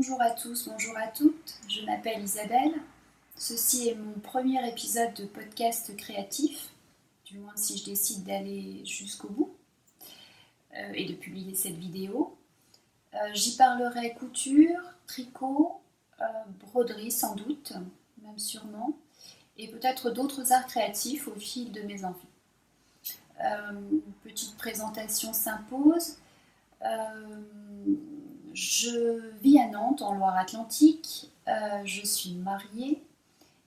Bonjour à tous, bonjour à toutes, je m'appelle Isabelle. Ceci est mon premier épisode de podcast créatif, du moins si je décide d'aller jusqu'au bout et de publier cette vidéo. J'y parlerai couture, tricot, broderie sans doute, même sûrement, et peut-être d'autres arts créatifs au fil de mes envies. Une petite présentation s'impose. Je vis à Nantes, en Loire-Atlantique. Je suis mariée,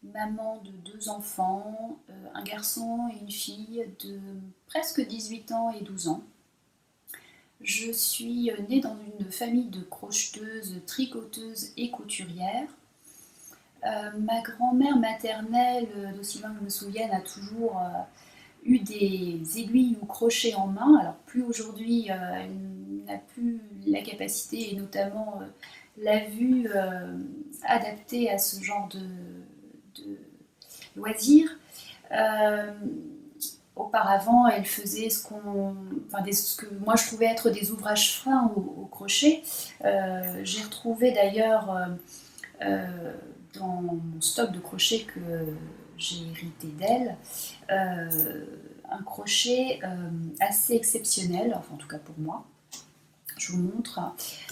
maman de 2 enfants, un garçon et une fille de presque 18 ans et 12 ans. Je suis née dans une famille de crocheteuses, tricoteuses et couturières. Ma grand-mère maternelle, d'aussi loin que je me souvienne, a toujours eu des aiguilles ou crochets en main. Alors plus aujourd'hui, elle n'a plus la capacité et notamment la vue adaptée à ce genre de loisirs. Auparavant, elle faisait ce que moi je trouvais être des ouvrages fins au crochet. J'ai retrouvé d'ailleurs dans mon stock de crochets que j'ai hérité d'elle, un crochet assez exceptionnel, enfin en tout cas pour moi. Je vous montre.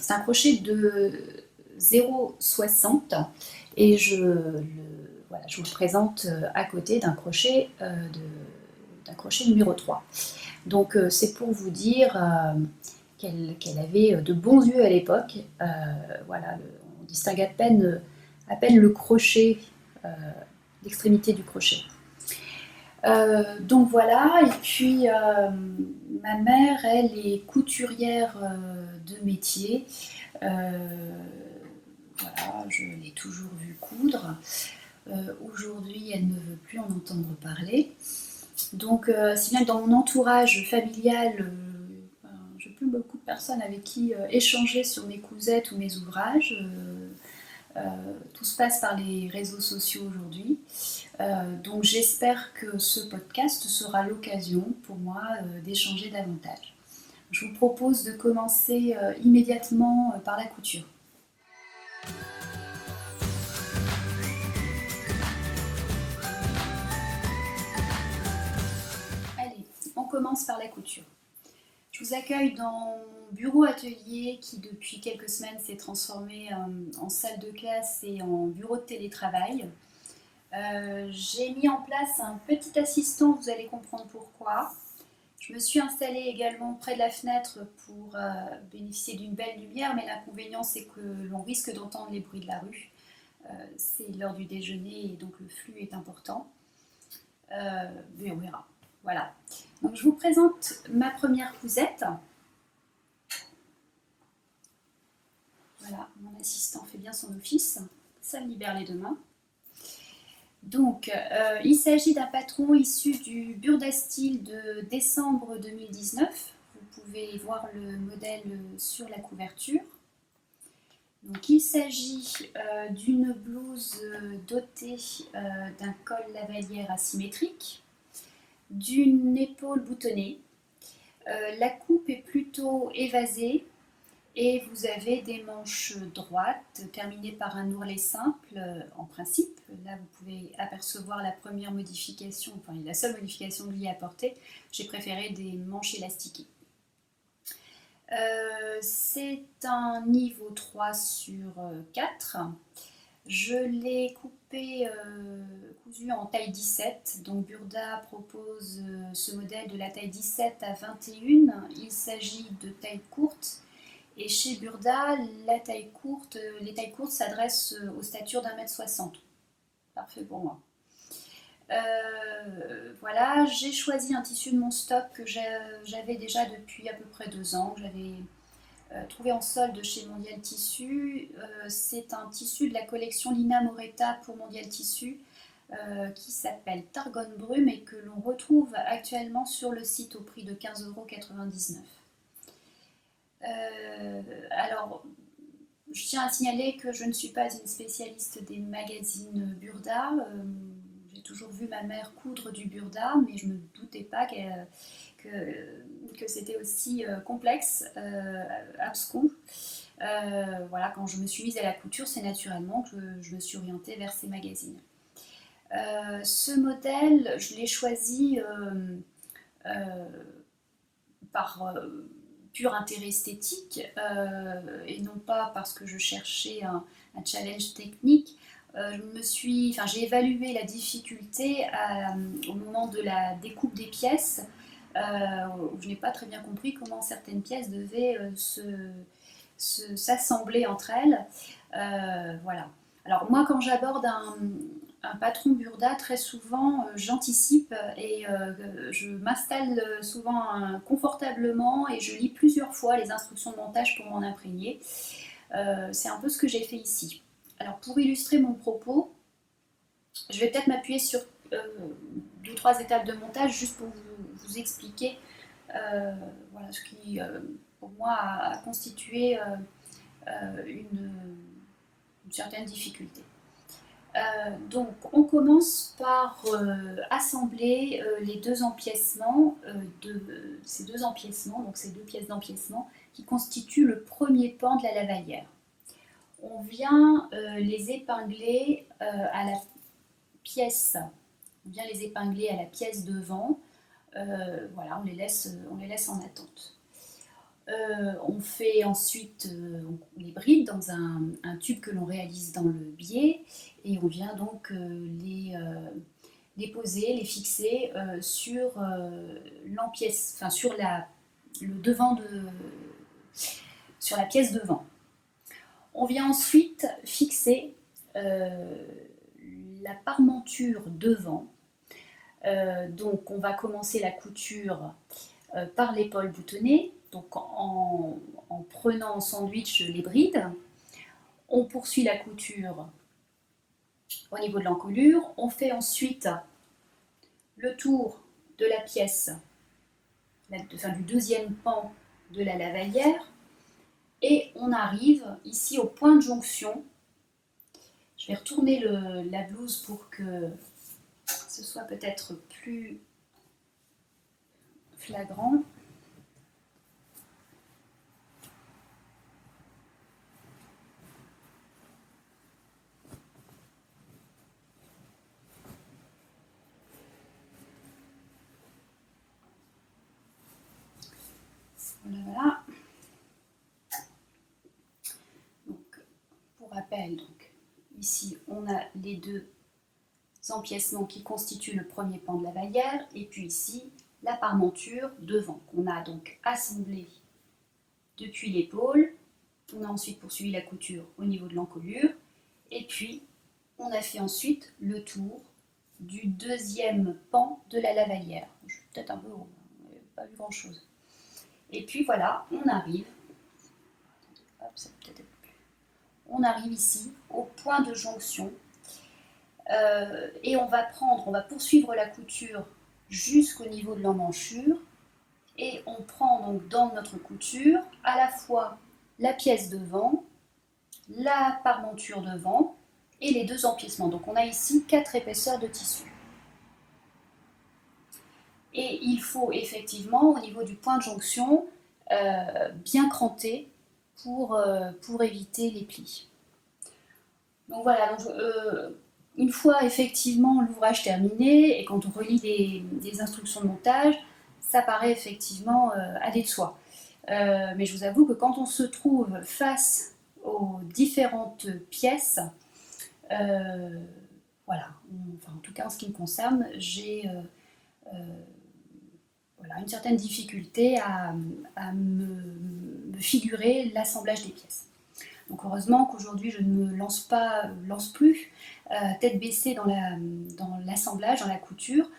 C'est un crochet de 0,60 et je vous le présente à côté d'un crochet, d'un crochet numéro 3. Donc c'est pour vous dire qu'elle avait de bons yeux à l'époque. On distingue à peine le crochet, l'extrémité du crochet. Donc voilà, et puis ma mère, elle est couturière de métier. Voilà, je l'ai toujours vue coudre. Aujourd'hui, elle ne veut plus en entendre parler. Donc, si bien que dans mon entourage familial, je n'ai plus beaucoup de personnes avec qui échanger sur mes cousettes ou mes ouvrages. Tout se passe par les réseaux sociaux aujourd'hui. Donc j'espère que ce podcast sera l'occasion pour moi d'échanger davantage. Je vous propose de commencer immédiatement par la couture. Allez, on commence par la couture. Je vous accueille dans mon bureau-atelier qui depuis quelques semaines s'est transformé en salle de classe et en bureau de télétravail. J'ai mis en place un petit assistant, vous allez comprendre pourquoi. Je me suis installée également près de la fenêtre pour bénéficier d'une belle lumière, mais l'inconvénient c'est que l'on risque d'entendre les bruits de la rue. C'est l'heure du déjeuner et donc le flux est important. Mais on verra. Voilà. Donc je vous présente ma première cousette. Voilà, mon assistant fait bien son office. Ça me libère les 2 mains. Donc, il s'agit d'un patron issu du Burda Style de décembre 2019. Vous pouvez voir le modèle sur la couverture. Donc, il s'agit d'une blouse dotée d'un col lavalière asymétrique, d'une épaule boutonnée. La coupe est plutôt évasée. Et vous avez des manches droites terminées par un ourlet simple en principe. Là, vous pouvez apercevoir la première modification, enfin la seule modification que j'y ai apportée. J'ai préféré des manches élastiquées. C'est un niveau 3 sur 4. Je l'ai cousu en taille 17. Donc Burda propose ce modèle de la taille 17 à 21. Il s'agit de taille courte. Et chez Burda, les tailles courtes s'adressent aux statures d'1,60 m. Parfait pour moi. Voilà, j'ai choisi un tissu de mon stock que j'avais déjà depuis à peu près 2 ans. J'avais trouvé en solde chez Mondial Tissu. C'est un tissu de la collection Lina Moretta pour Mondial Tissu qui s'appelle Targon Brume et que l'on retrouve actuellement sur le site au prix de 15,99 €. Alors, je tiens à signaler que je ne suis pas une spécialiste des magazines Burda. J'ai toujours vu ma mère coudre du Burda, mais je ne me doutais pas que c'était aussi complexe, abscon. Voilà, quand je me suis mise à la couture, c'est naturellement que je me suis orientée vers ces magazines. Ce modèle, je l'ai choisi par pur intérêt esthétique et non pas parce que je cherchais un challenge technique. J'ai évalué la difficulté au moment de la découpe des pièces, où je n'ai pas très bien compris comment certaines pièces devaient s'assembler entre elles. Voilà. Alors moi, quand j'aborde un patron Burda, très souvent, j'anticipe et je m'installe souvent confortablement et je lis plusieurs fois les instructions de montage pour m'en imprégner. C'est un peu ce que j'ai fait ici. Alors pour illustrer mon propos, je vais peut-être m'appuyer sur deux ou trois étapes de montage juste pour vous expliquer voilà, ce qui, pour moi, a constitué une certaine difficulté. Donc on commence par assembler les deux empiècements ces deux empiècements, donc ces deux pièces d'empiècement qui constituent le premier pan de la lavalière. On vient les épingler à la pièce, on vient les épingler à la pièce devant. Voilà, on les laisse en attente. On fait ensuite, on les bride dans un tube que l'on réalise dans le biais et on vient donc les poser, les fixer sur enfin sur le devant sur la pièce devant. On vient ensuite fixer la parmenture devant. Donc on va commencer la couture par l'épaule boutonnée. Donc en prenant en sandwich les brides, on poursuit la couture au niveau de l'encolure. On fait ensuite le tour de la pièce, du deuxième pan de la lavalière, et on arrive ici au point de jonction. Je vais retourner la blouse pour que ce soit peut-être plus flagrant. Voilà. Donc, pour rappel, donc, ici on a les deux empiècements qui constituent le premier pan de la lavalière, et puis ici la parmenture devant qu'on a donc assemblée depuis l'épaule. On a ensuite poursuivi la couture au niveau de l'encolure, et puis on a fait ensuite le tour du deuxième pan de la lavalière. Je suis peut-être un peu haut, on n'a pas vu grand chose. Et puis voilà, on arrive. Hop, ça peut être plus. On arrive ici au point de jonction. Et on va poursuivre la couture jusqu'au niveau de l'emmanchure, et on prend donc dans notre couture à la fois la pièce devant, la parmenture devant et les deux empiècements. Donc on a ici 4 épaisseurs de tissu. Et il faut effectivement, au niveau du point de jonction, bien cranter pour éviter les plis. Donc voilà, une fois effectivement l'ouvrage terminé et quand on relit des instructions de montage, ça paraît effectivement aller de soi. Mais je vous avoue que quand on se trouve face aux différentes pièces, voilà, en tout cas en ce qui me concerne, j'ai une certaine difficulté à me figurer l'assemblage des pièces. Donc heureusement qu'aujourd'hui je ne me lance plus tête baissée dans l'assemblage, dans la couture.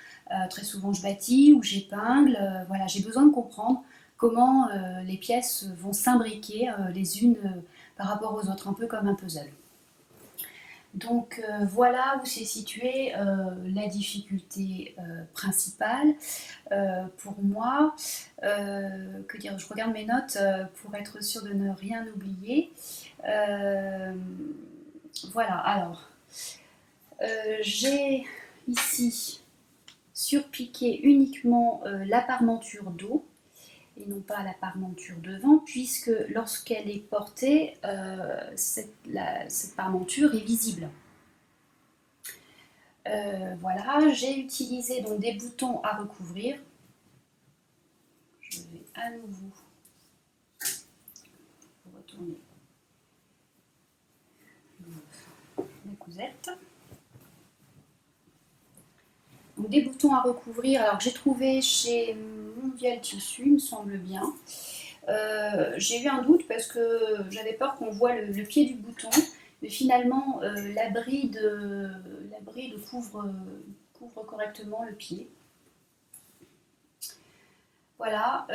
Très souvent je bâtis ou j'épingle. Voilà, j'ai besoin de comprendre comment les pièces vont s'imbriquer les unes par rapport aux autres, un peu comme un puzzle. Donc voilà où s'est située la difficulté principale pour moi. Que dire, je regarde mes notes pour être sûre de ne rien oublier. Voilà, alors j'ai ici surpiqué uniquement la parmenture dos et non pas la parmenture devant, puisque lorsqu'elle est portée, cette parmenture est visible. Voilà, j'ai utilisé donc des boutons à recouvrir. Je vais à nouveau retourner la cousette. Donc des boutons à recouvrir, alors que j'ai trouvé chez Mondial Tissu, il me semble bien. J'ai eu un doute parce que j'avais peur qu'on voit le pied du bouton, mais finalement la bride couvre correctement le pied. Voilà,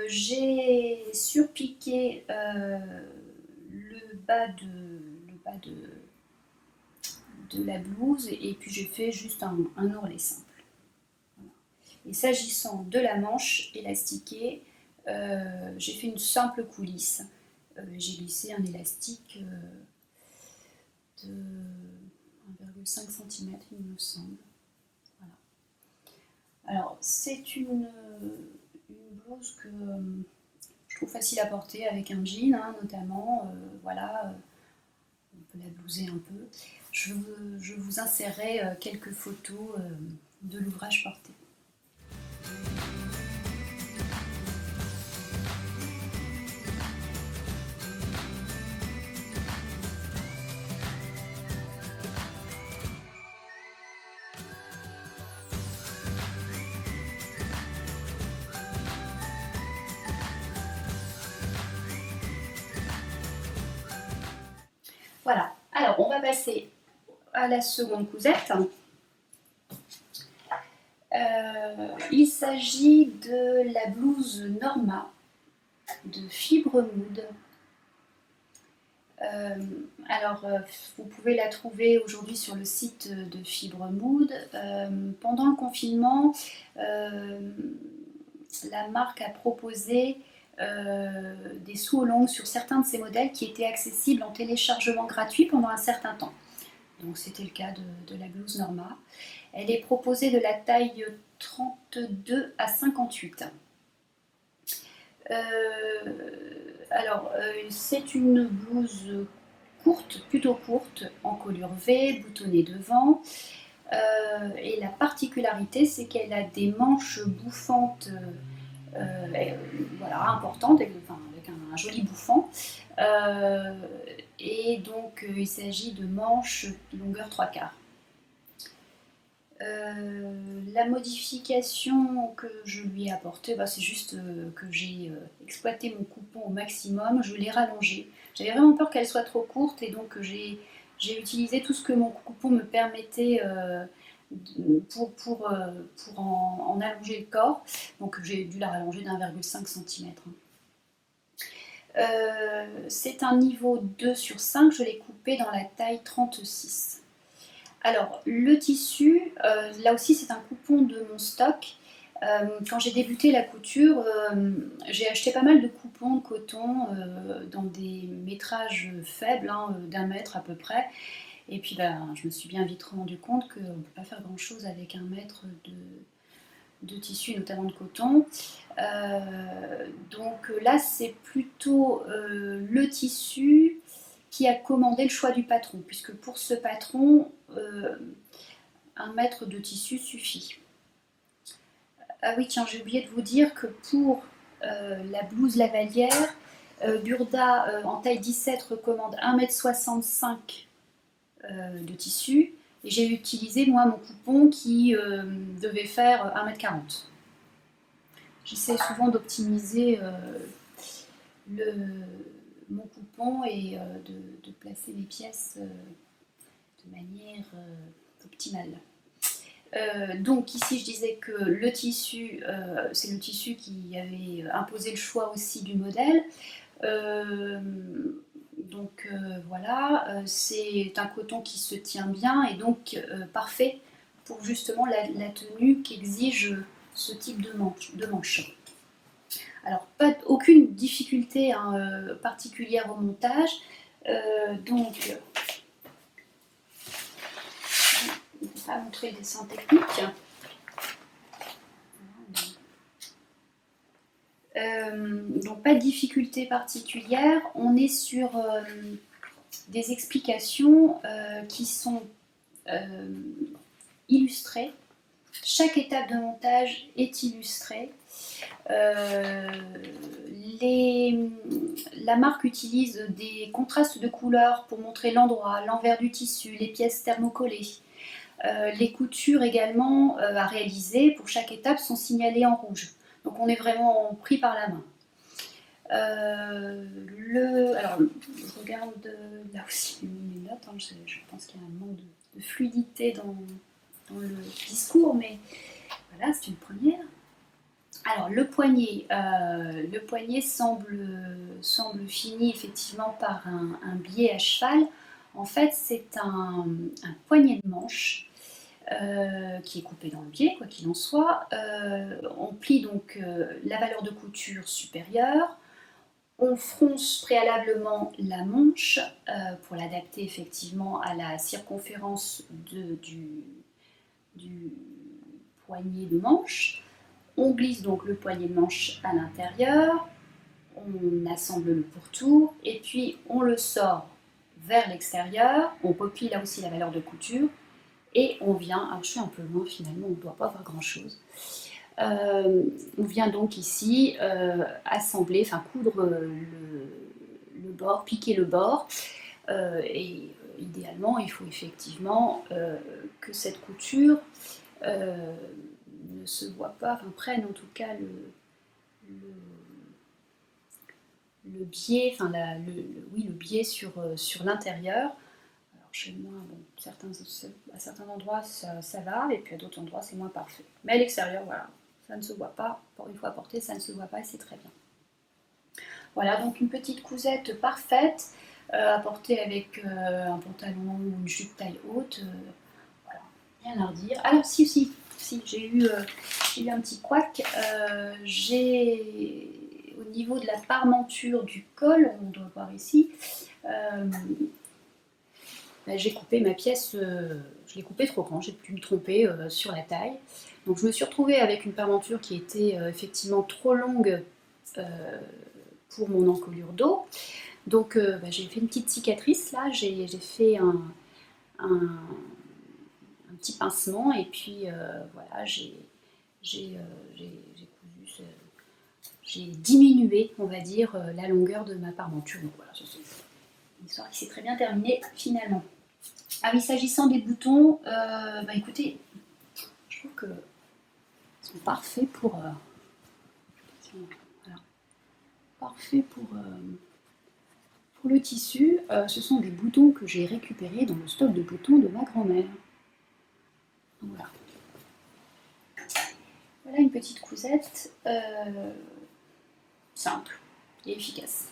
j'ai surpiqué le bas de la blouse et puis j'ai fait juste un ourlet simple. Voilà. Et s'agissant de la manche élastiquée, j'ai fait une simple coulisse. J'ai glissé un élastique de 1,5 cm, il me semble. Voilà. Alors, c'est une blouse que je trouve facile à porter avec un jean, hein, notamment. Voilà, on peut la blouser un peu. Je vous insérerai quelques photos de l'ouvrage porté. Voilà, alors on va passer à la seconde cousette. Il s'agit de la blouse Norma de Fibre Mood. Vous pouvez la trouver aujourd'hui sur le site de Fibre Mood. Pendant le confinement, la marque a proposé des seaux longs sur certains de ses modèles qui étaient accessibles en téléchargement gratuit pendant un certain temps. Donc c'était le cas de la blouse Norma. Elle est proposée de la taille 32 à 58. C'est une blouse courte, plutôt courte, en colure V, boutonnée devant. Et la particularité, c'est qu'elle a des manches bouffantes voilà, importantes, avec un joli bouffant. Et donc, il s'agit de manches de longueur 3/4. La modification que je lui ai apportée, c'est juste que j'ai exploité mon coupon au maximum, je l'ai rallongé. J'avais vraiment peur qu'elle soit trop courte et donc j'ai utilisé tout ce que mon coupon me permettait pour en allonger le corps. Donc j'ai dû la rallonger d'1,5 cm. C'est un niveau 2/5, je l'ai coupé dans la taille 36. Alors, le tissu, là aussi c'est un coupon de mon stock. Quand j'ai débuté la couture, j'ai acheté pas mal de coupons de coton dans des métrages faibles, hein, d'1 mètre à peu près. Et puis je me suis bien vite rendu compte qu'on ne peut pas faire grand chose avec 1 mètre de tissu, notamment de coton. Donc là c'est plutôt le tissu qui a commandé le choix du patron, puisque pour ce patron, 1 mètre de tissu suffit. Ah oui, tiens, j'ai oublié de vous dire que pour la blouse Lavalière, Burda en taille 17 recommande 1,65 m de tissu, et j'ai utilisé moi mon coupon qui devait faire 1,40 m. J'essaie souvent d'optimiser mon coupon et de placer les pièces de manière optimale. Donc ici je disais que le tissu, c'est le tissu qui avait imposé le choix aussi du modèle. Voilà, c'est un coton qui se tient bien et donc parfait pour justement la tenue qu'exige ce type de manche. Alors, aucune difficulté particulière au montage. Donc, je ne vais pas montrer le dessin technique. Donc pas de difficulté particulière. On est sur des explications qui sont illustrées. Chaque étape de montage est illustrée. La marque utilise des contrastes de couleurs pour montrer l'endroit, l'envers du tissu, les pièces thermocollées. Les coutures également à réaliser pour chaque étape sont signalées en rouge. Donc on est vraiment pris par la main. Alors, je regarde là aussi mes notes, hein, je pense qu'il y a un manque de fluidité dans le discours, mais voilà, c'est une première. Alors le poignet semble fini effectivement par un biais à cheval. En fait, c'est un poignet de manche qui est coupé dans le biais, quoi qu'il en soit. On plie donc la valeur de couture supérieure. On fronce préalablement la manche pour l'adapter effectivement à la circonférence du poignet de manche. On glisse donc le poignet de manche à l'intérieur, on assemble le pourtour et puis on le sort vers l'extérieur. On copie là aussi la valeur de couture et on vient, alors je suis un peu loin finalement, on ne doit pas voir grand chose. On vient donc ici assembler, enfin coudre le bord, piquer le bord et idéalement il faut effectivement que cette couture ne se voit pas, enfin prenne en tout cas le biais, enfin oui, le biais sur l'intérieur. Alors chez moi, bon, à certains endroits ça va, et puis à d'autres endroits c'est moins parfait. Mais à l'extérieur, voilà, ça ne se voit pas. Une fois porté, ça ne se voit pas et c'est très bien. Voilà, donc une petite cousette parfaite à porter avec un pantalon ou une jupe taille haute. Voilà, rien à redire. Alors si, j'ai eu un petit couac. Au niveau de la parmenture du col, on doit voir ici, j'ai coupé ma pièce, je l'ai coupée trop grand, j'ai pu me tromper sur la taille. Donc je me suis retrouvée avec une parmenture qui était effectivement trop longue pour mon encolure dos. Donc j'ai fait une petite cicatrice là, j'ai fait un petit pincement et puis voilà, j'ai cousu, j'ai diminué, on va dire, la longueur de ma parmenture. Donc voilà, c'est une histoire qui s'est très bien terminée finalement. Ah oui, s'agissant des boutons, écoutez, je trouve qu'ils sont parfaits pour le tissu. Ce sont des boutons que j'ai récupérés dans le stock de boutons de ma grand-mère. Voilà. Voilà une petite cousette simple et efficace.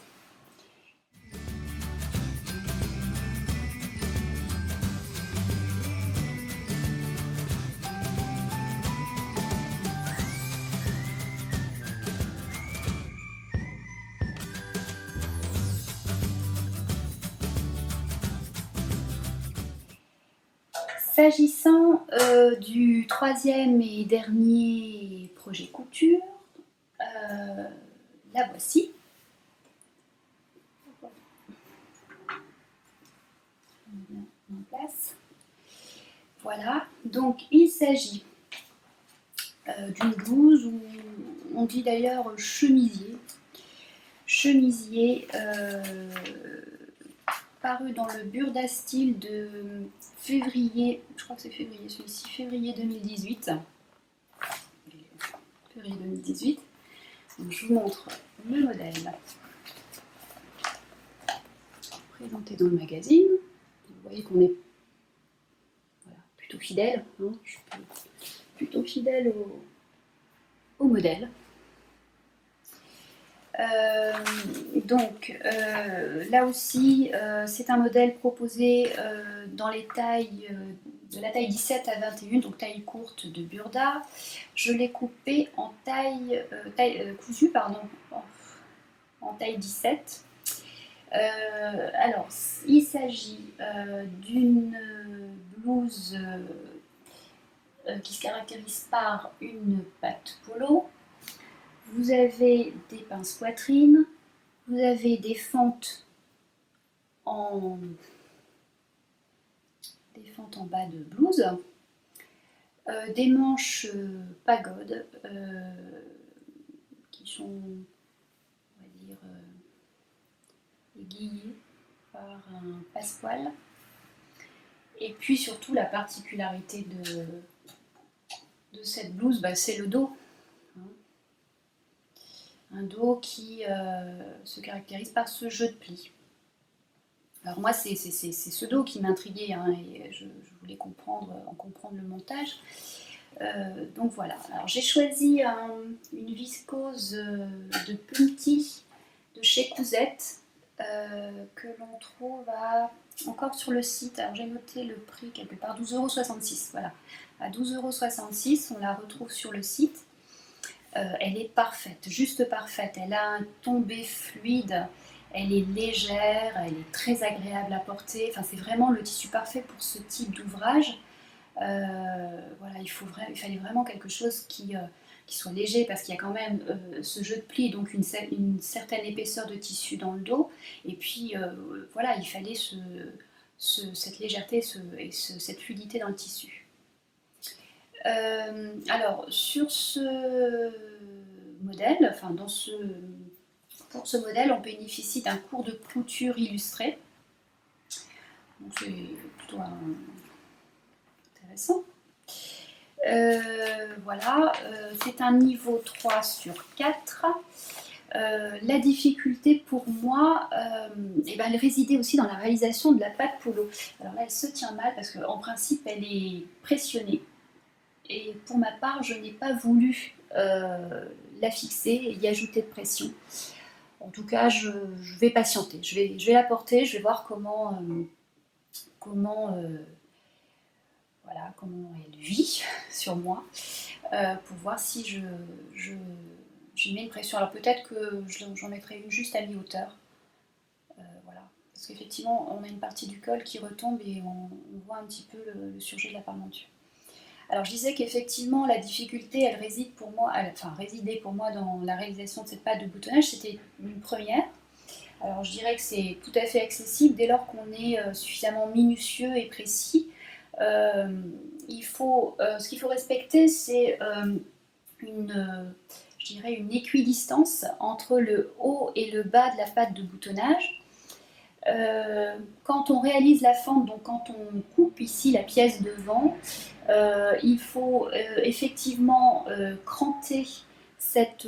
S'agissant du troisième et dernier projet couture, la voici. En place. Voilà, donc il s'agit d'une blouse, ou on dit d'ailleurs chemisier. Chemisier paru dans le Burda-Style de février, je crois que c'est février celui-ci, février 2018. Février 2018. Donc, je vous montre le modèle présenté dans le magazine. Vous voyez qu'on est plutôt fidèle, hein, je suis plutôt fidèle au modèle. Donc là aussi c'est un modèle proposé dans les tailles de la taille 17 à 21, donc taille courte de Burda. Je l'ai coupé en cousu en taille 17. Alors il s'agit d'une blouse qui se caractérise par une patte polo, Vous avez des pinces poitrine, vous avez des fentes en, bas de blouse, des manches pagode qui sont, on va dire, aiguillées par un passepoil. Et puis surtout la particularité de cette blouse, bah, c'est le dos. Un dos qui se caractérise par ce jeu de plis. Alors moi, c'est ce dos qui m'intriguait, hein, et je voulais comprendre le montage. Donc voilà. Alors j'ai choisi une viscose de Punti de chez Cousette que l'on trouve encore sur le site. Alors j'ai noté le prix quelque part, 12,66 €. Voilà. À 12,66 €, on la retrouve sur le site. Elle est parfaite, juste parfaite. Elle a un tombé fluide, elle est légère, elle est très agréable à porter. Enfin, c'est vraiment le tissu parfait pour ce type d'ouvrage. Voilà, il fallait vraiment quelque chose qui soit léger parce qu'il y a quand même ce jeu de plis, donc une certaine épaisseur de tissu dans le dos. Et puis voilà, il fallait cette légèreté et cette fluidité dans le tissu. Alors, sur ce modèle, enfin pour ce modèle, on bénéficie d'un cours de couture illustré. Donc c'est plutôt intéressant. Voilà, c'est un niveau 3 sur 4. La difficulté pour moi, elle résidait aussi dans la réalisation de la pâte polo. Alors là, elle se tient mal parce qu'en principe, elle est pressionnée. Et pour ma part, je n'ai pas voulu la fixer et y ajouter de pression. En tout cas, je vais patienter. Je vais la porter, je vais voir comment elle vit sur moi pour voir si j'y mets une pression. Alors peut-être que j'en mettrai une juste à mi-hauteur. Voilà. Parce qu'effectivement, on a une partie du col qui retombe et on voit un petit peu le surjet de la parmenture. Alors je disais qu'effectivement la difficulté elle résidait pour moi dans la réalisation de cette pâte de boutonnage, c'était une première. Alors je dirais que c'est tout à fait accessible dès lors qu'on est suffisamment minutieux et précis. Ce qu'il faut respecter, c'est je dirais une équidistance entre le haut et le bas de la pâte de boutonnage. Quand on réalise la fente, donc quand on coupe ici la pièce devant, il faut effectivement cranter cette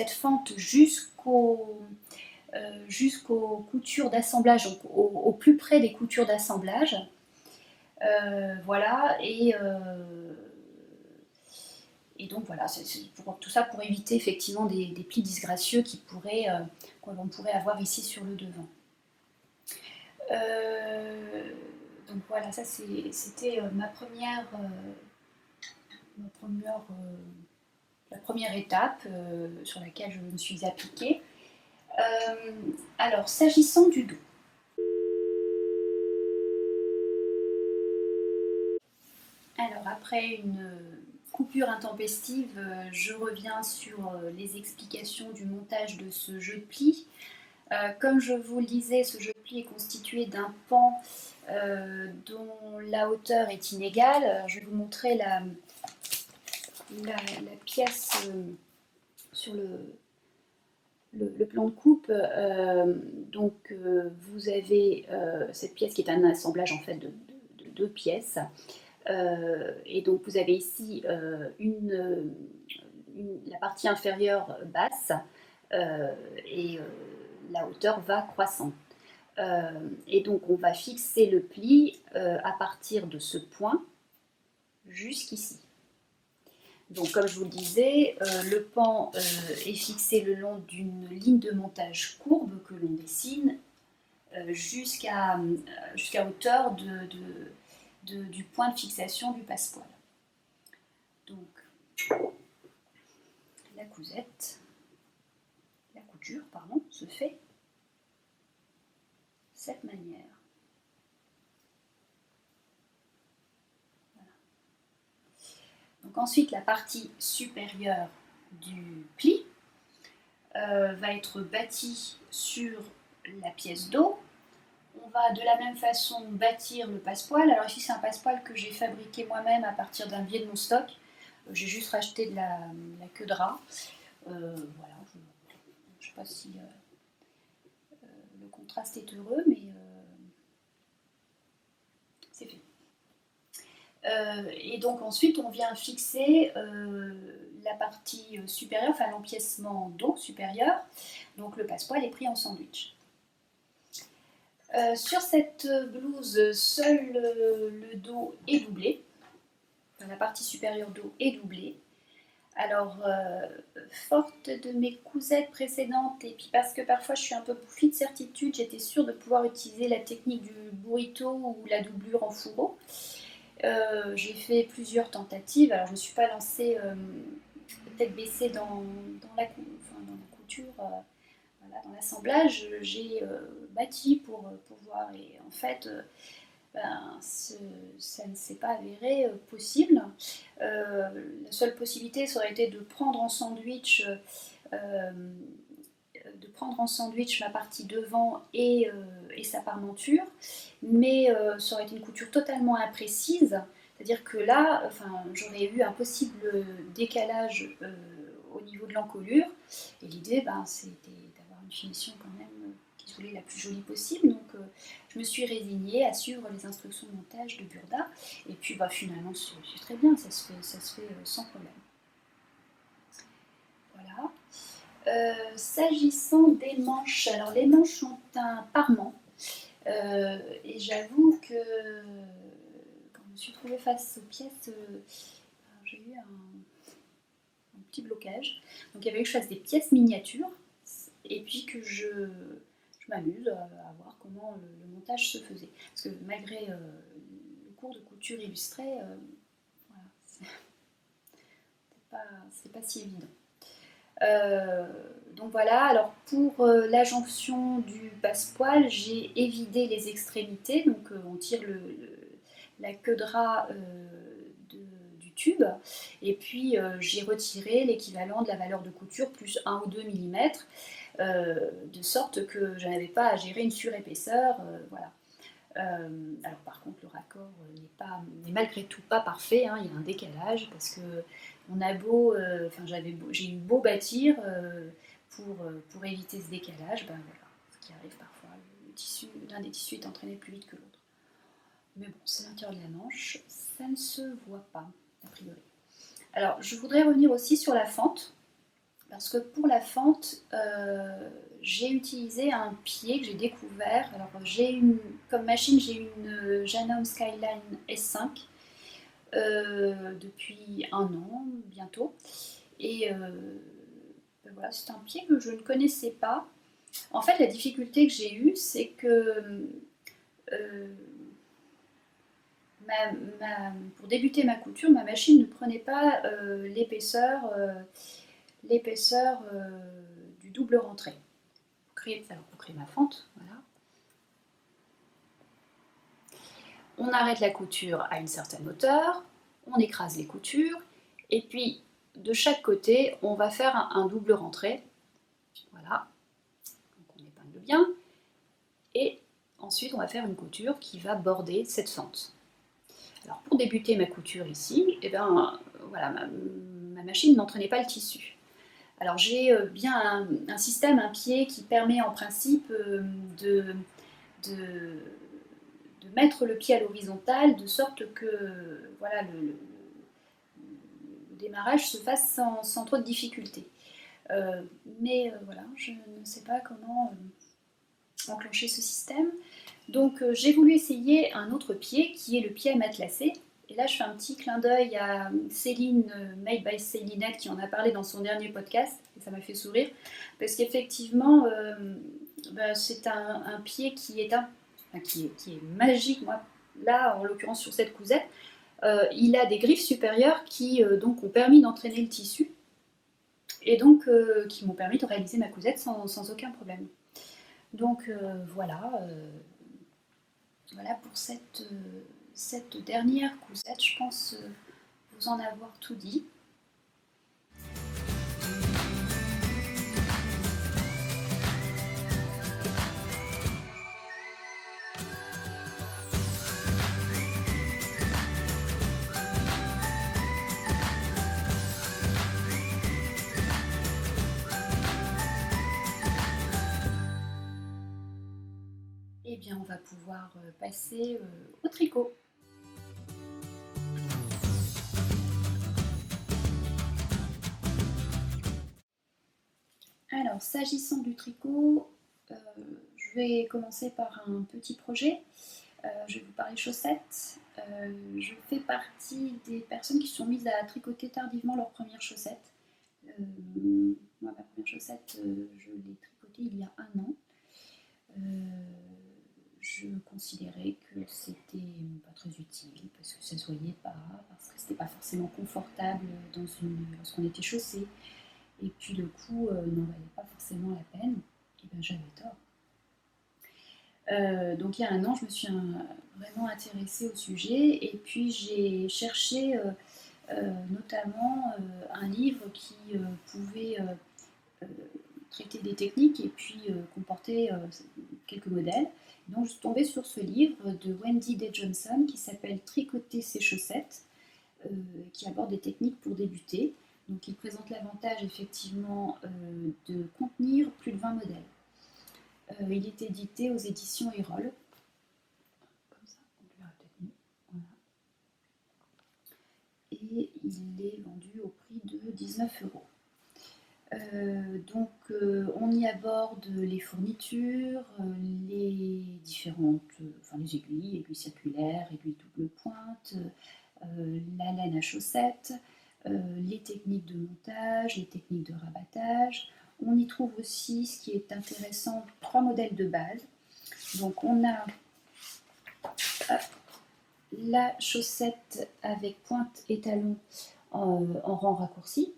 fente jusqu'aux coutures d'assemblage, donc au plus près des coutures d'assemblage. Voilà, et donc voilà, tout ça pour éviter effectivement des plis disgracieux qu'on pourrait avoir ici sur le devant. Donc voilà, ça c'était la première étape sur laquelle je me suis appliquée. Alors, s'agissant du dos. Alors, après une coupure intempestive, je reviens sur les explications du montage de ce jeu de plis. Comme je vous le disais, ce jeu de plis est constitué d'un pan dont la hauteur est inégale. Alors, je vais vous montrer la pièce sur le plan de coupe. Donc vous avez cette pièce qui est un assemblage en fait de deux pièces. Et donc vous avez ici la partie inférieure basse et la hauteur va croissante. Et donc on va fixer le pli à partir de ce point jusqu'ici. Donc comme je vous le disais, le pan est fixé le long d'une ligne de montage courbe que l'on dessine jusqu'à hauteur du point de fixation du passepoil. Donc la couture se fait de cette manière. Donc ensuite, la partie supérieure du pli, va être bâti sur la pièce d'eau. On va de la même façon bâtir le passepoil. Alors ici c'est un passepoil que j'ai fabriqué moi-même à partir d'un billet de mon stock. J'ai juste racheté de la queue de rat. Voilà, je ne sais pas si le contraste est heureux, mais c'est fait. Et donc ensuite on vient fixer la partie supérieure, enfin l'empiècement d'eau supérieur. Donc le passepoil est pris en sandwich. Sur cette blouse, seul le dos est doublé. Enfin, la partie supérieure dos est doublée. Alors, forte de mes cousettes précédentes, et puis parce que parfois je suis un peu bouffie de certitude, j'étais sûre de pouvoir utiliser la technique du burrito ou la doublure en fourreau. J'ai fait plusieurs tentatives, alors je ne me suis pas lancée tête baissée dans la couture, voilà, dans l'assemblage. J'ai bâti pour voir, et en fait ça ne s'est pas avéré possible. La seule possibilité, ça aurait été de prendre en sandwich ma partie devant et sa parmenture, mais ça aurait été une couture totalement imprécise, c'est-à-dire que là, j'aurais eu un possible décalage au niveau de l'encolure, et l'idée, c'était d'avoir une finition quand même qui se voulait la plus jolie possible, donc je me suis résignée à suivre les instructions de montage de Burda, et puis finalement c'est très bien, ça se fait sans problème. Voilà. S'agissant des manches, alors les manches ont un parement, et j'avoue que quand je me suis trouvée face aux pièces, j'ai eu un petit blocage. Donc il y avait que je fasse des pièces miniatures, et puis que je m'amuse à voir comment le montage se faisait. Parce que malgré le cours de couture illustré, voilà, c'est pas si évident. Donc voilà, alors pour la jonction du passepoil, j'ai évidé les extrémités, donc on tire la queue de rat du tube, et puis j'ai retiré l'équivalent de la valeur de couture plus 1 ou 2 mm, de sorte que je n'avais pas à gérer une surépaisseur, voilà. Alors par contre le raccord n'est malgré tout pas parfait, hein, il y a un décalage parce que on a beau, j'ai eu beau bâtir pour éviter ce décalage, voilà, ce qui arrive parfois, l'un des tissus est entraîné plus vite que l'autre. Mais bon, c'est l'intérieur de la manche, ça ne se voit pas a priori. Alors je voudrais revenir aussi sur la fente, parce que pour la fente, j'ai utilisé un pied que j'ai découvert. Alors comme machine, j'ai une Janome Skyline S5 depuis 1 an bientôt. Et voilà, c'est un pied que je ne connaissais pas. En fait, la difficulté que j'ai eue, c'est que pour débuter ma couture, ma machine ne prenait pas l'épaisseur du double rentrée. Pour créer ma fente, voilà. On arrête la couture à une certaine hauteur, on écrase les coutures, et puis de chaque côté, on va faire un double rentrée. Voilà, donc on épingle bien, et ensuite on va faire une couture qui va border cette fente. Alors pour débuter ma couture ici, voilà, ma machine n'entraînait pas le tissu. Alors j'ai bien un système, un pied qui permet en principe de mettre le pied à l'horizontale de sorte que voilà, le démarrage se fasse sans trop de difficultés. Mais voilà, je ne sais pas comment enclencher ce système. Donc j'ai voulu essayer un autre pied qui est le pied à matelassé. Et là je fais un petit clin d'œil à Céline, Made by Célinette, qui en a parlé dans son dernier podcast, et ça m'a fait sourire, parce qu'effectivement c'est un pied qui est magique. Moi, là en l'occurrence sur cette cousette, il a des griffes supérieures qui donc ont permis d'entraîner le tissu, et donc qui m'ont permis de réaliser ma cousette sans aucun problème. Donc voilà pour cette dernière cousette, je pense vous en avoir tout dit. va pouvoir passer au tricot. Alors, s'agissant du tricot, je vais commencer par un petit projet. Je vais vous parler chaussettes. Je fais partie des personnes qui se sont mises à tricoter tardivement leurs premières chaussettes. Moi, ma première chaussette, je l'ai tricotée il y a 1 an. Je considérais que c'était pas très utile parce que ça se voyait pas, parce que c'était pas forcément confortable lorsqu'on était chaussé. Et puis le coût n'en valait pas forcément la peine. Et bien j'avais tort. Donc il y a 1 an, je me suis vraiment intéressée au sujet et puis j'ai cherché notamment un livre qui pouvait traiter des techniques et puis comporter quelques modèles. Donc je suis tombée sur ce livre de Wendy Day Johnson qui s'appelle Tricoter ses chaussettes, qui aborde des techniques pour débuter. Donc il présente l'avantage effectivement de contenir plus de 20 modèles. Il est édité aux éditions Erol. Comme ça, on le verra peut-être mieux. Voilà. Et il est vendu au prix de 19 €. Donc on y aborde les fournitures, les différentes, les aiguilles circulaires, aiguilles double pointe, la laine à chaussettes, les techniques de montage, les techniques de rabattage. On y trouve aussi, ce qui est intéressant, 3 modèles de base. Donc on a la chaussette avec pointe et talon en rang raccourci.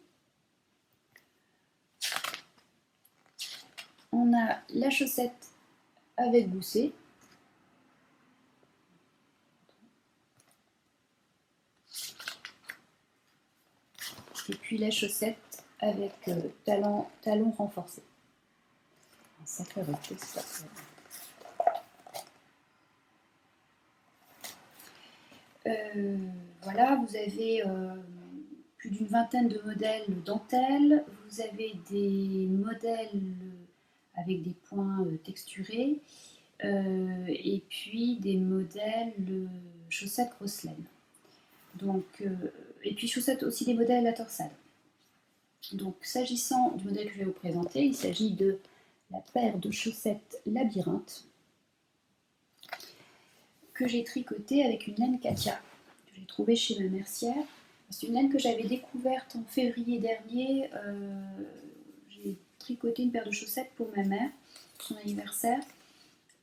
On a la chaussette avec gousset. Et puis la chaussette avec talon renforcé. Ça peut rester ça. Voilà, vous avez plus d'une vingtaine de modèles dentelle. Vous avez des modèles avec des points texturés. Et puis des modèles chaussettes grosse laine. Donc, et puis chaussettes aussi des modèles à torsade. Donc s'agissant du modèle que je vais vous présenter, il s'agit de la paire de chaussettes labyrinthe que j'ai tricotée avec une laine Katia que j'ai trouvée chez ma mercière. C'est une laine que j'avais découverte en février dernier. J'ai tricoté une paire de chaussettes pour ma mère pour son anniversaire.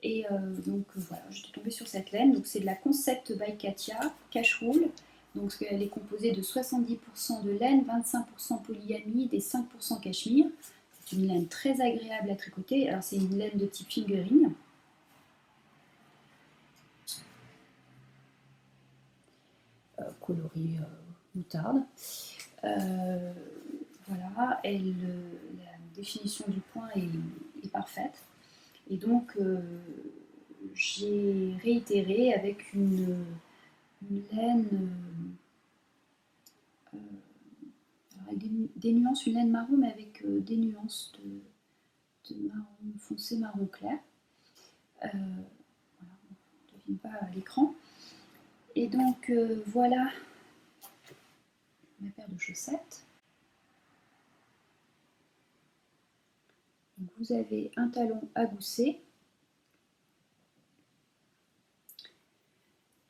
Et donc voilà, j'étais tombée sur cette laine. Donc c'est de la Concept by Katia, cache wool. Donc elle est composée de 70% de laine, 25% polyamide et 5% cachemire. C'est une laine très agréable à tricoter. Alors c'est une laine de type fingering. Coloris moutarde. Voilà, la définition du point est parfaite. Et donc j'ai réitéré avec une laine avec des nuances, une laine marron, mais avec des nuances de marron foncé, marron clair. Voilà, on ne devine pas à l'écran. Et donc voilà ma paire de chaussettes. Donc, vous avez un talon à gousset.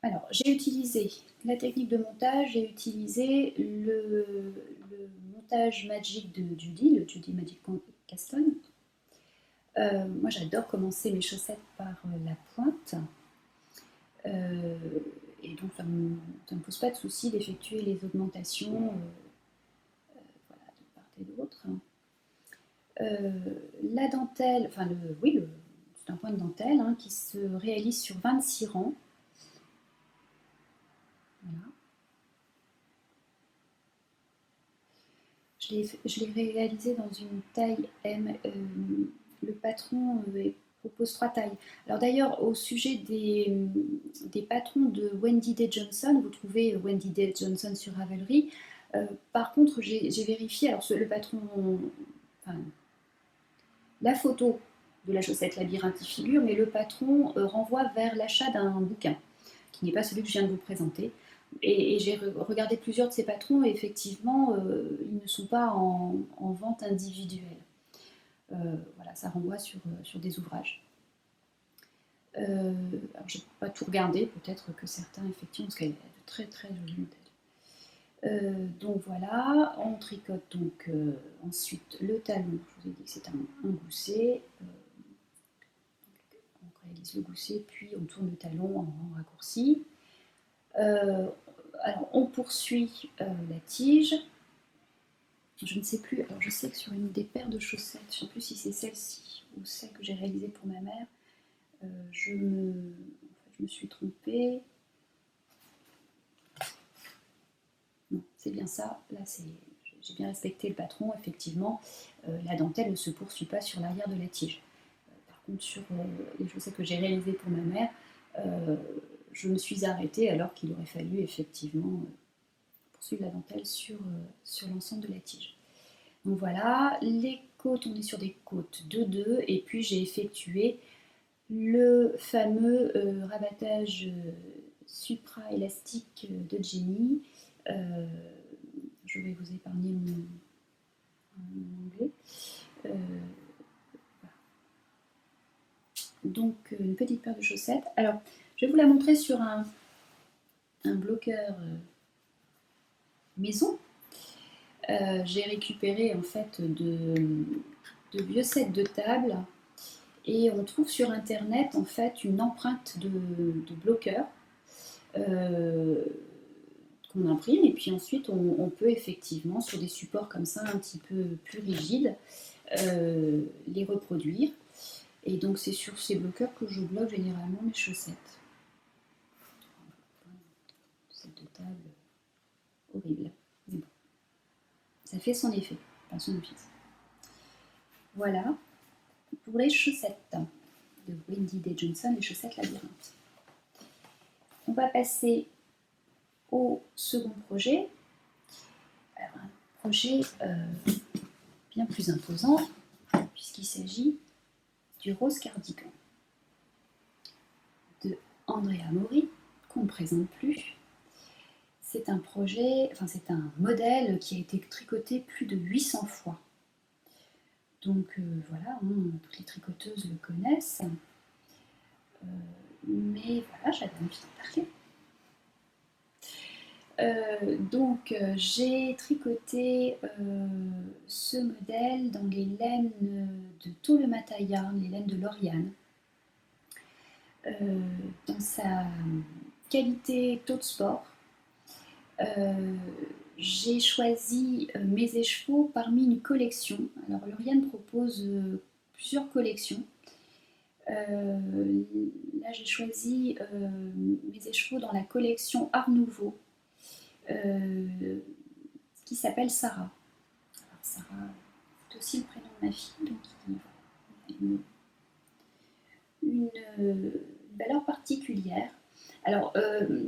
Alors, j'ai utilisé la technique de montage, j'ai utilisé le montage Magic de Judy, le Judy Magic Caston. Moi, j'adore commencer mes chaussettes par la pointe. Et donc, ça ne me pose pas de souci d'effectuer les augmentations voilà, de part et d'autre. La dentelle, c'est un point de dentelle qui se réalise sur 26 rangs. Voilà. Je l'ai réalisé dans une taille M. Le patron propose 3 tailles. Alors d'ailleurs, au sujet des patrons de Wendy Day Johnson, vous trouvez Wendy Day Johnson sur Ravelry. Par contre, j'ai vérifié, alors le patron, la photo de la chaussette labyrinthe-figure, mais le patron renvoie vers l'achat d'un bouquin, qui n'est pas celui que je viens de vous présenter. Et j'ai regardé plusieurs de ces patrons, et effectivement, ils ne sont pas en vente individuelle. Voilà, ça renvoie sur des ouvrages. Alors, je n'ai pas tout regardé, peut-être que certains, effectivement, parce qu'elle a de très très jolis modèles. Donc voilà, on tricote donc ensuite le talon. Je vous ai dit que c'est un gousset. On réalise le gousset, puis on tourne le talon en raccourci. Alors on poursuit la tige. Je ne sais plus, alors je sais que sur une des paires de chaussettes, je ne sais plus si c'est celle-ci ou celle que j'ai réalisée pour ma mère, je me suis trompée. Non, c'est bien ça. Là, j'ai bien respecté le patron, effectivement. La dentelle ne se poursuit pas sur l'arrière de la tige. Par contre, sur les chaussettes que j'ai réalisées pour ma mère, je me suis arrêtée alors qu'il aurait fallu effectivement poursuivre la dentelle sur l'ensemble de la tige. Donc voilà, les côtes, on est sur des côtes 2-2, et puis j'ai effectué le fameux rabattage supra-élastique de Jenny. Je vais vous épargner mon anglais. Donc une petite paire de chaussettes. Alors, je vais vous la montrer sur un bloqueur maison. J'ai récupéré en fait de vieux sets de table, et on trouve sur internet en fait une empreinte de bloqueur qu'on imprime, et puis ensuite on peut effectivement sur des supports comme ça un petit peu plus rigides les reproduire. Et donc c'est sur ces bloqueurs que je bloque généralement mes chaussettes. Set de table horrible, mais bon, ça fait son effet, enfin son office. Voilà pour les chaussettes de Wendy Day Johnson, les chaussettes labyrinthe. On va passer au second projet. Alors, un projet bien plus imposant, puisqu'il s'agit du rose cardigan de Andrea Mori, qu'on ne présente plus. C'est un projet, enfin c'est un modèle qui a été tricoté plus de 800 fois. Donc voilà, toutes les tricoteuses le connaissent. Mais voilà, j'avais envie d'en parler. Donc j'ai tricoté ce modèle dans les laines de Taulemata Yarn, les laines de Lauriane. Dans sa qualité taux de sport. J'ai choisi mes écheveaux parmi une collection. Alors Lauriane propose plusieurs collections. Là j'ai choisi mes écheveaux dans la collection Art Nouveau, qui s'appelle Sarah. Alors Sarah, c'est aussi le prénom de ma fille, donc il a une valeur particulière. Alors,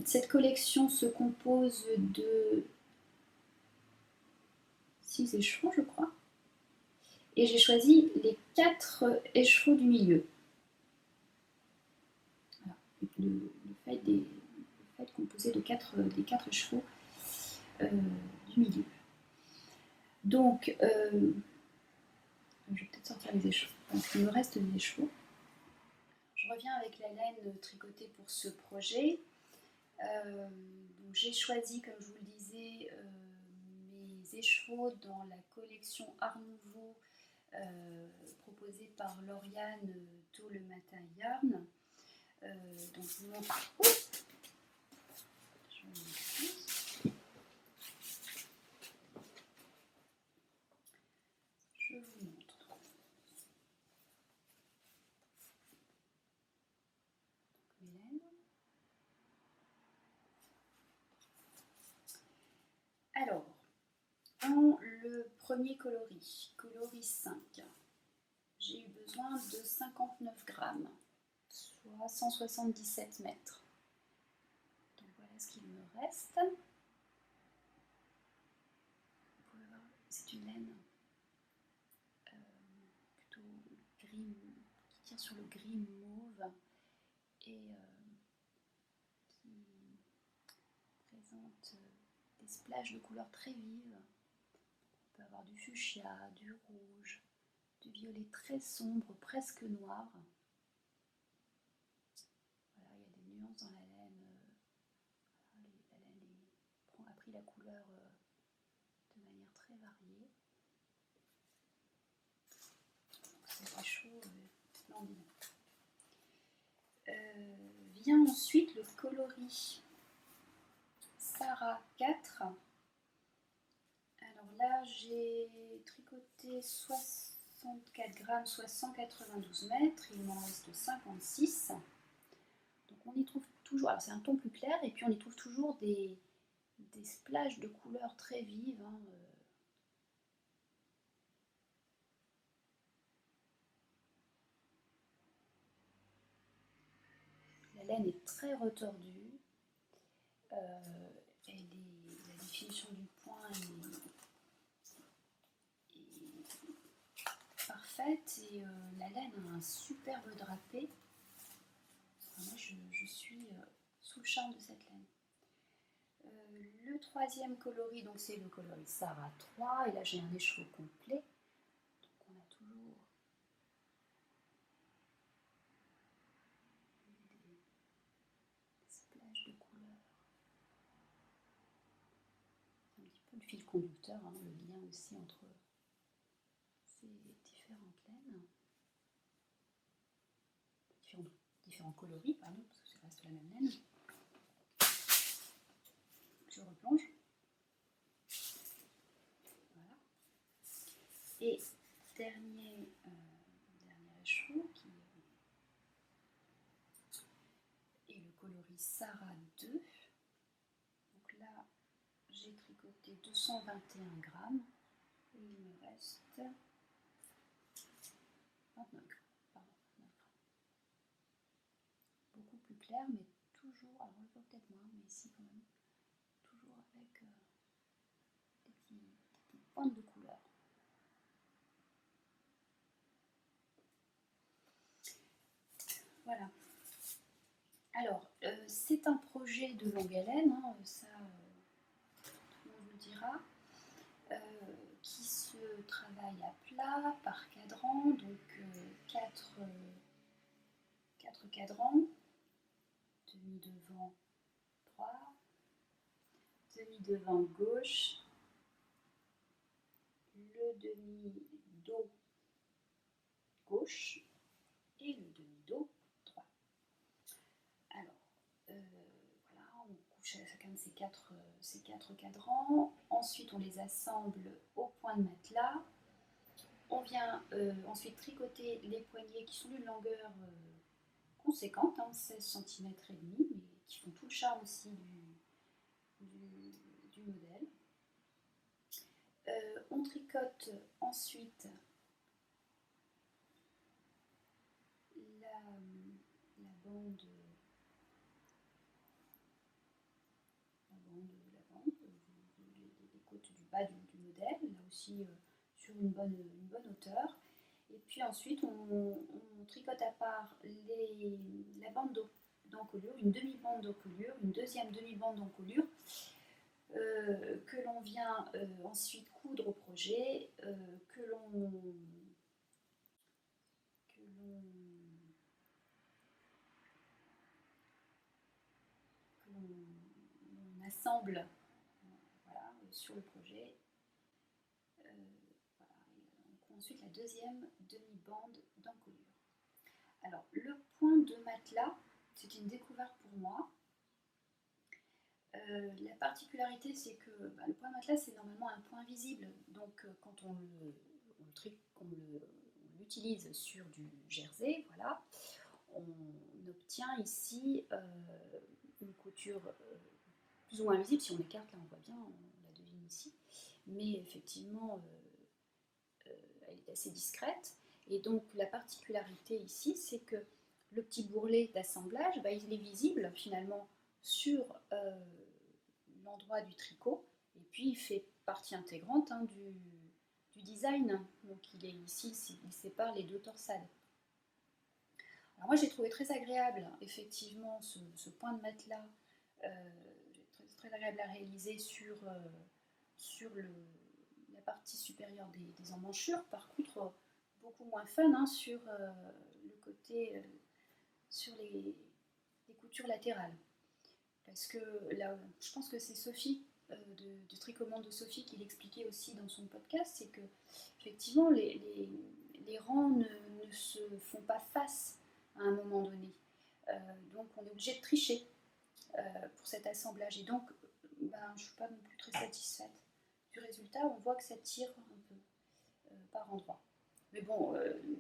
cette collection se compose de 6 écheveaux, je crois. Et j'ai choisi les 4 écheveaux du milieu. Voilà. Le fait composé de 4 écheveaux du milieu. Donc, je vais peut-être sortir les écheveaux, parce qu'il me reste des écheveaux. Je reviens avec la laine tricotée pour ce projet. J'ai choisi, comme je vous le disais, mes écheveaux dans la collection Art Nouveau proposée par Lauriane Taulemata Yarn. Donc je vous montre. Je vous montre. Alors, dans le premier coloris 5, j'ai eu besoin de 59 grammes, soit 177 mètres. Donc voilà ce qu'il me reste. Vous pouvez voir, c'est une laine plutôt gris partir sur le gris mauve et qui présente des splashes de couleurs très vives. On peut avoir du fuchsia, du rouge, du violet très sombre, presque noir. Voilà, il y a des nuances dans la laine. La laine a pris la couleur de manière très variée. C'est chaud, splendide. Vient ensuite le coloris Sarah 4. Alors là, j'ai tricoté 64 grammes, soit 192 mètres. Il m'en reste 56. Donc on y trouve toujours, alors c'est un ton plus clair, et puis on y trouve toujours des splashes de couleurs très vives. La laine est très retordue. La définition du point est parfaite et la laine a un superbe drapé. Moi, je suis sous le charme de cette laine. Le troisième coloris, donc c'est le coloris Sarah 3, et là j'ai un écheveau complet. Donc on a toujours des splashes de couleurs. C'est un petit peu le fil conducteur, hein, le lien aussi entre ces différentes laines. Différents coloris, pardon, parce que ça reste la même laine. Je replonge. Voilà. Et dernier écheveau qui est le coloris Sarah 2. Donc là, j'ai tricoté 221 grammes et il me reste 29 grammes. Beaucoup plus clair, mais toujours, alors on le voit peut-être moins, mais ici quand même, toujours avec des petites pointes de couleur. Voilà. Alors, c'est un projet de longue haleine, hein, ça tout le monde vous le dira, qui se travaille à plat, par cadran, donc 4 cadrans, demi-devant droit, demi-devant gauche, le demi-dos gauche et le demi-dos droit. Alors, voilà, on couche chacun de ces quatre cadrans. Ensuite, on les assemble au point de matelas. On vient ensuite tricoter les poignets qui sont d'une longueur conséquente, hein, 16 cm et demi, mais qui font tout le charme aussi du modèle. On tricote ensuite la bande, les côtes du bas du modèle, là aussi sur une bonne hauteur. Et puis ensuite, on tricote à part la bande d'encolure, une demi-bande d'encolure, une deuxième demi-bande d'encolure, que l'on vient ensuite coudre au projet, que l'on assemble voilà, sur le projet. Voilà. Et ensuite la deuxième demi-bande d'encolure. Alors le point de matelas, c'est une découverte pour moi. La particularité, c'est que le point de matelas, c'est normalement un point visible. Donc, quand on l'utilise sur du jersey, voilà, on obtient ici une couture plus ou moins visible. Si on écarte, là, on voit bien, on la devine ici. Mais effectivement, elle est assez discrète. Et donc, la particularité ici, c'est que le petit bourrelet d'assemblage, il est visible finalement sur l'endroit du tricot, et puis il fait partie intégrante du design. Donc il est ici, il sépare les deux torsades. Alors moi j'ai trouvé très agréable effectivement ce point de matelas, très agréable à réaliser sur la partie supérieure des emmanchures. Par contre, beaucoup moins fun hein, sur le côté, sur les coutures latérales. Parce que là, je pense que c'est Sophie, du Tricommande de Sophie, qui l'expliquait aussi dans son podcast, c'est que effectivement les rangs ne se font pas face à un moment donné. Donc on est obligé de tricher pour cet assemblage. Et donc, je ne suis pas non plus très satisfaite du résultat. On voit que ça tire un peu par endroits. Mais bon,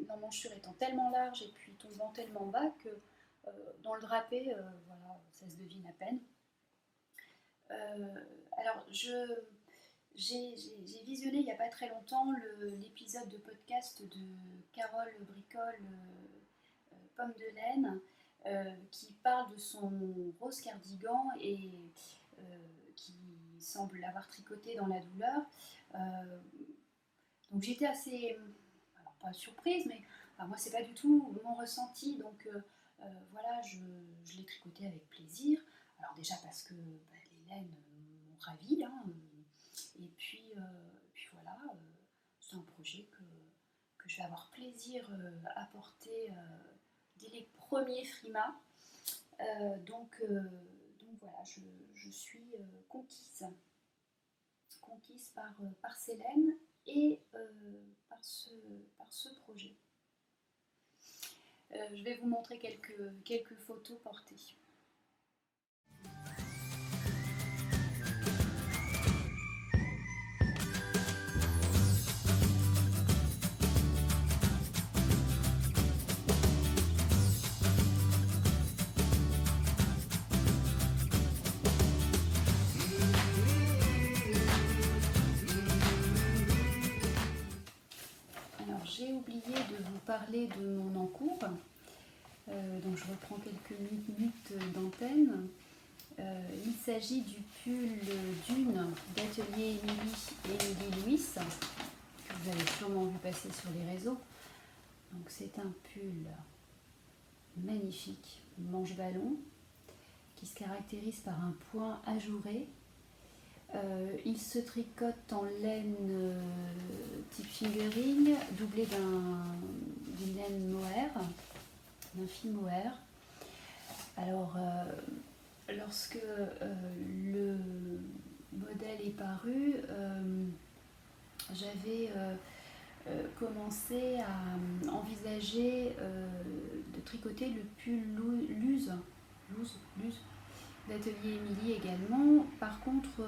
l'emmanchure étant tellement large et puis tombant tellement bas que dans le drapé, voilà, ça se devine à peine. Alors, j'ai visionné il n'y a pas très longtemps l'épisode de podcast de Carole Bricole, Pomme de laine, qui parle de son rose cardigan et qui semble l'avoir tricoté dans la douleur. Donc j'étais assez, alors pas surprise, mais moi c'est pas du tout mon ressenti, donc voilà, je l'ai tricoté avec plaisir. Alors déjà parce que les laines m'ont ravie, hein, et puis voilà, c'est un projet que je vais avoir plaisir à porter dès les premiers frimas. Donc voilà, je suis conquise par ces laines et par ce projet. Je vais vous montrer quelques photos portées. Alors j'ai oublié de vous parler de mon encours, donc je reprends quelques minutes d'antenne. Il s'agit du pull Dune d'Atelier Émilie Louis, que vous avez sûrement vu passer sur les réseaux. Donc c'est un pull magnifique, manche ballon, qui se caractérise par un point ajouré. Il se tricote en laine type fingering, doublé d'une laine mohair, d'un fil mohair. Alors, lorsque le modèle est paru, j'avais commencé à envisager de tricoter le pull Luz d'Atelier Émilie également. Par contre,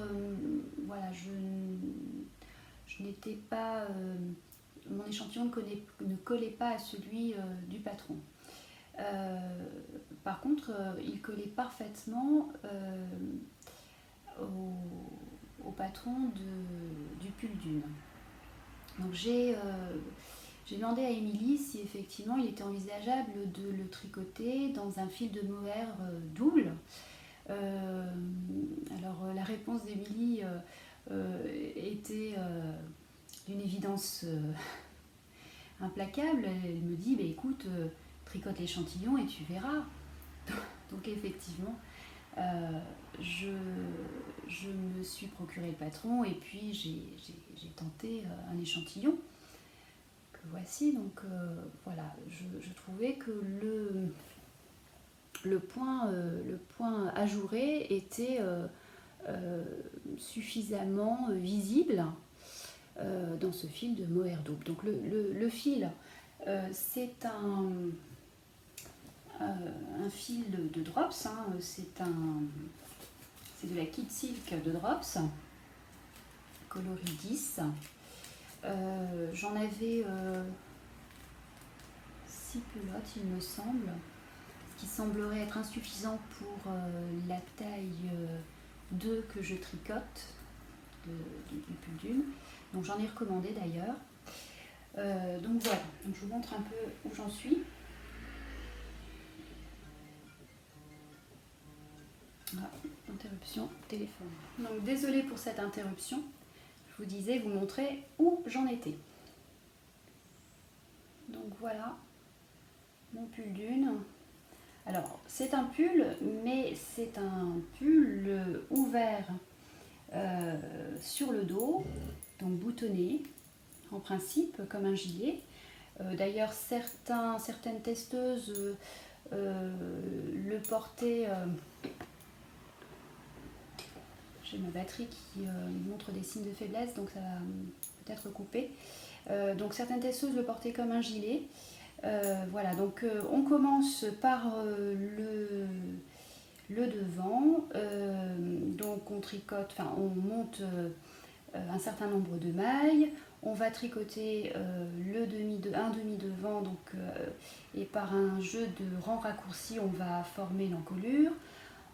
voilà, je n'étais pas, mon échantillon ne collait pas à celui du patron. Par contre, il collait parfaitement au patron du pull Dune. Donc j'ai demandé à Émilie si effectivement il était envisageable de le tricoter dans un fil de mohair double. Alors la réponse d'Émilie était d'une évidence implacable. Elle me dit écoute, tricote l'échantillon et tu verras. Donc effectivement, je me suis procuré le patron et puis j'ai tenté un échantillon que voici. Donc voilà, je trouvais que le point ajouré était suffisamment visible dans ce fil de mohair double. Donc le fil, c'est un fil de Drops, hein, c'est de la Kid Silk de Drops, coloris 10. J'en avais 6 pelotes, il me semble, ce qui semblerait être insuffisant pour la taille 2 que je tricote du pull Dune. Donc j'en ai recommandé d'ailleurs. Donc voilà, donc je vous montre un peu où j'en suis. Ah, interruption, téléphone. Donc désolée pour cette interruption. Je vous disais, vous montrer où j'en étais. Donc voilà mon pull d'une. Alors, c'est un pull, mais c'est un pull ouvert sur le dos, donc boutonné, en principe, comme un gilet. D'ailleurs, certaines testeuses le portaient. J'ai ma batterie qui montre des signes de faiblesse, donc ça va peut-être couper. Donc certaines testeuses le portaient comme un gilet. Voilà, donc on commence par le devant. Donc on tricote, enfin on monte un certain nombre de mailles. On va tricoter un demi-devant, donc, et par un jeu de rangs raccourcis, on va former l'encolure.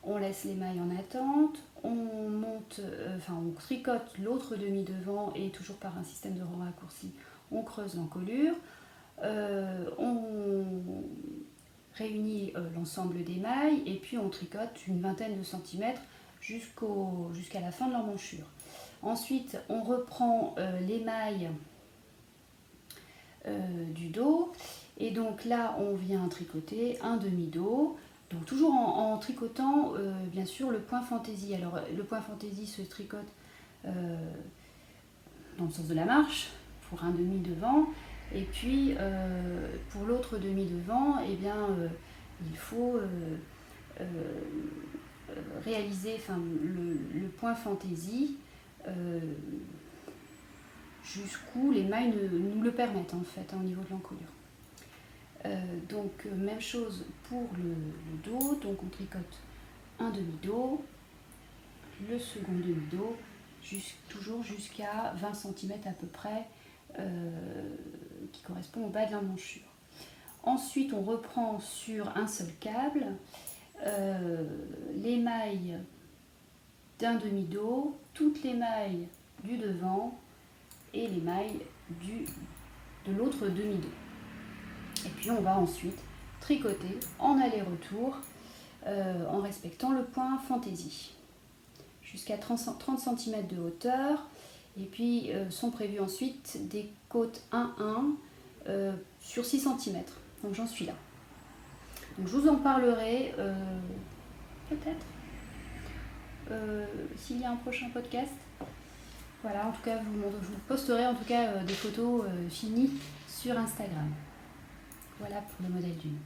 On laisse les mailles en attente, on monte, on tricote l'autre demi-devant et toujours par un système de rangs raccourcis, on creuse l'encolure. On réunit l'ensemble des mailles et puis on tricote une vingtaine de centimètres jusqu'à la fin de l'emmanchure. Ensuite, on reprend les mailles du dos et donc là, on vient tricoter un demi-dos. Donc toujours en tricotant bien sûr le point fantaisie. Alors le point fantaisie se tricote dans le sens de la marche pour un demi devant et puis pour l'autre demi devant, eh bien il faut réaliser le point fantaisie jusqu'où les mailles nous le permettent en fait, au niveau de l'encolure. Donc même chose pour le dos, donc on tricote un demi-dos, le second demi-dos, toujours jusqu'à 20 cm à peu près, qui correspond au bas de l'emmanchure. Ensuite on reprend sur un seul câble les mailles d'un demi-dos, toutes les mailles du devant et les mailles de l'autre demi-dos. Et puis on va ensuite tricoter en aller-retour en respectant le point fantaisie jusqu'à 30 cm de hauteur. Et puis sont prévues ensuite des côtes 1-1 sur 6 cm. Donc j'en suis là. Donc je vous en parlerai peut-être s'il y a un prochain podcast. Voilà, en tout cas, je vous posterai en tout cas des photos finies sur Instagram. Voilà pour le modèle d'une.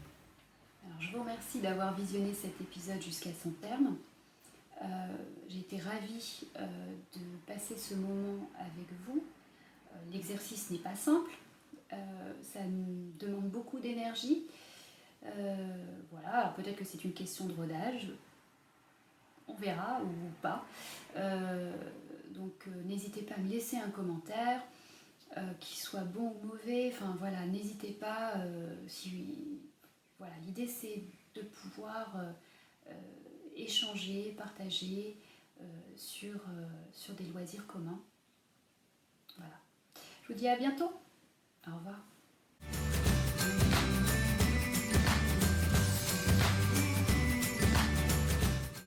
Alors, je vous remercie d'avoir visionné cet épisode jusqu'à son terme. J'ai été ravie de passer ce moment avec vous. L'exercice n'est pas simple, ça nous demande beaucoup d'énergie. Voilà, peut-être que c'est une question de rodage, on verra ou pas. Donc n'hésitez pas à me laisser un commentaire, qu'il soit bon ou mauvais, enfin voilà, n'hésitez pas. Voilà, l'idée c'est de pouvoir échanger, partager sur des loisirs communs. Voilà. Je vous dis à bientôt. Au revoir.